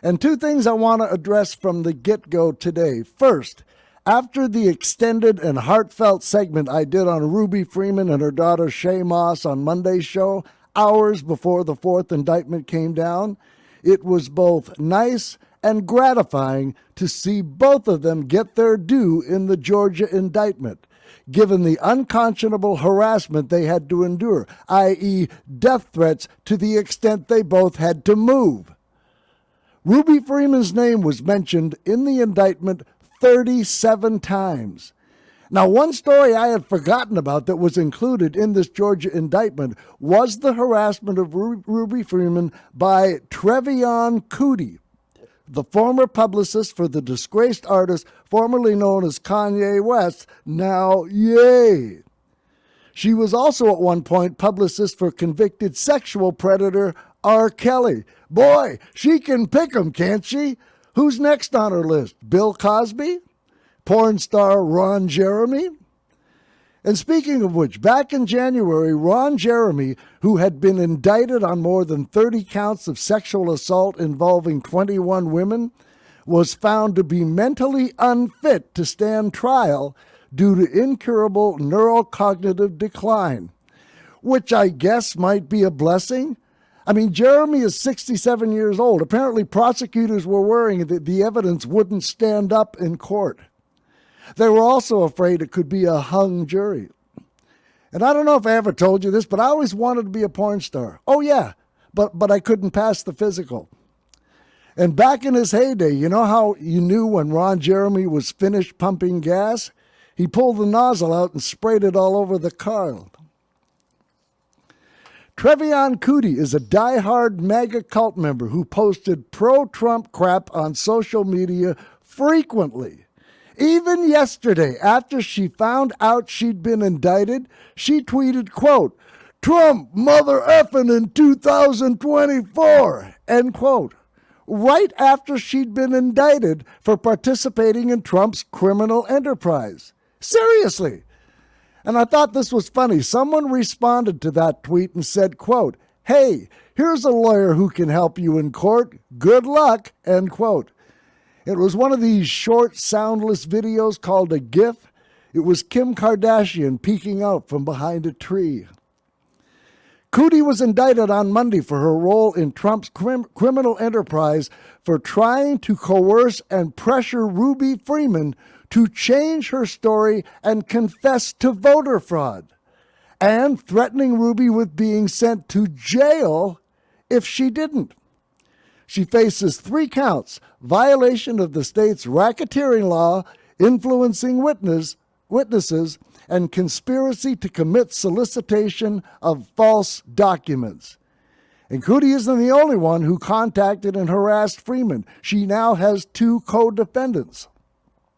And two things I want to address from the get-go today. First, after the extended and heartfelt segment I did on Ruby Freeman and her daughter Shay Moss on Monday's show, hours before the fourth indictment came down, it was both nice and gratifying to see both of them get their due in the Georgia indictment, given the unconscionable harassment they had to endure, i.e. death threats to the extent they both had to move. Ruby Freeman's name was mentioned in the indictment 37 times. Now, one story I had forgotten about that was included in this Georgia indictment was the harassment of Ruby Freeman by Trevian Kutti, the former publicist for the disgraced artist formerly known as Kanye West, now Ye. She was also at one point publicist for convicted sexual predator R. Kelly. Boy, she can pick 'em, can't she? Who's next on her list? Bill Cosby? Porn star Ron Jeremy? And speaking of which, back in January, Ron Jeremy, who had been indicted on more than 30 counts of sexual assault involving 21 women, was found to be mentally unfit to stand trial due to incurable neurocognitive decline, which I guess might be a blessing. I mean, Jeremy is 67 years old. Apparently, prosecutors were worrying that the evidence wouldn't stand up in court. They were also afraid it could be a hung jury. And I don't know if I ever told you this, but I always wanted to be a porn star. Oh, yeah, but I couldn't pass the physical. And back in his heyday, you know how you knew when Ron Jeremy was finished pumping gas? He pulled the nozzle out and sprayed it all over the car. Trevian Kutti is a diehard MAGA cult member who posted pro-Trump crap on social media frequently. Even yesterday, after she found out she'd been indicted, she tweeted, quote, "Trump mother effing in 2024, end quote, right after she'd been indicted for participating in Trump's criminal enterprise. Seriously. And I thought this was funny. Someone responded to that tweet and said, quote, "Hey, here's a lawyer who can help you in court. Good luck," end quote. It was one of these short, soundless videos called a GIF. It was Kim Kardashian peeking out from behind a tree. Kutti was indicted on Monday for her role in Trump's criminal enterprise for trying to coerce and pressure Ruby Freeman to change her story and confess to voter fraud, and threatening Ruby with being sent to jail if she didn't. She faces 3 counts: violation of the state's racketeering law, influencing witnesses, and conspiracy to commit solicitation of false documents. And Kutti isn't the only one who contacted and harassed Freeman. She now has 2 co-defendants.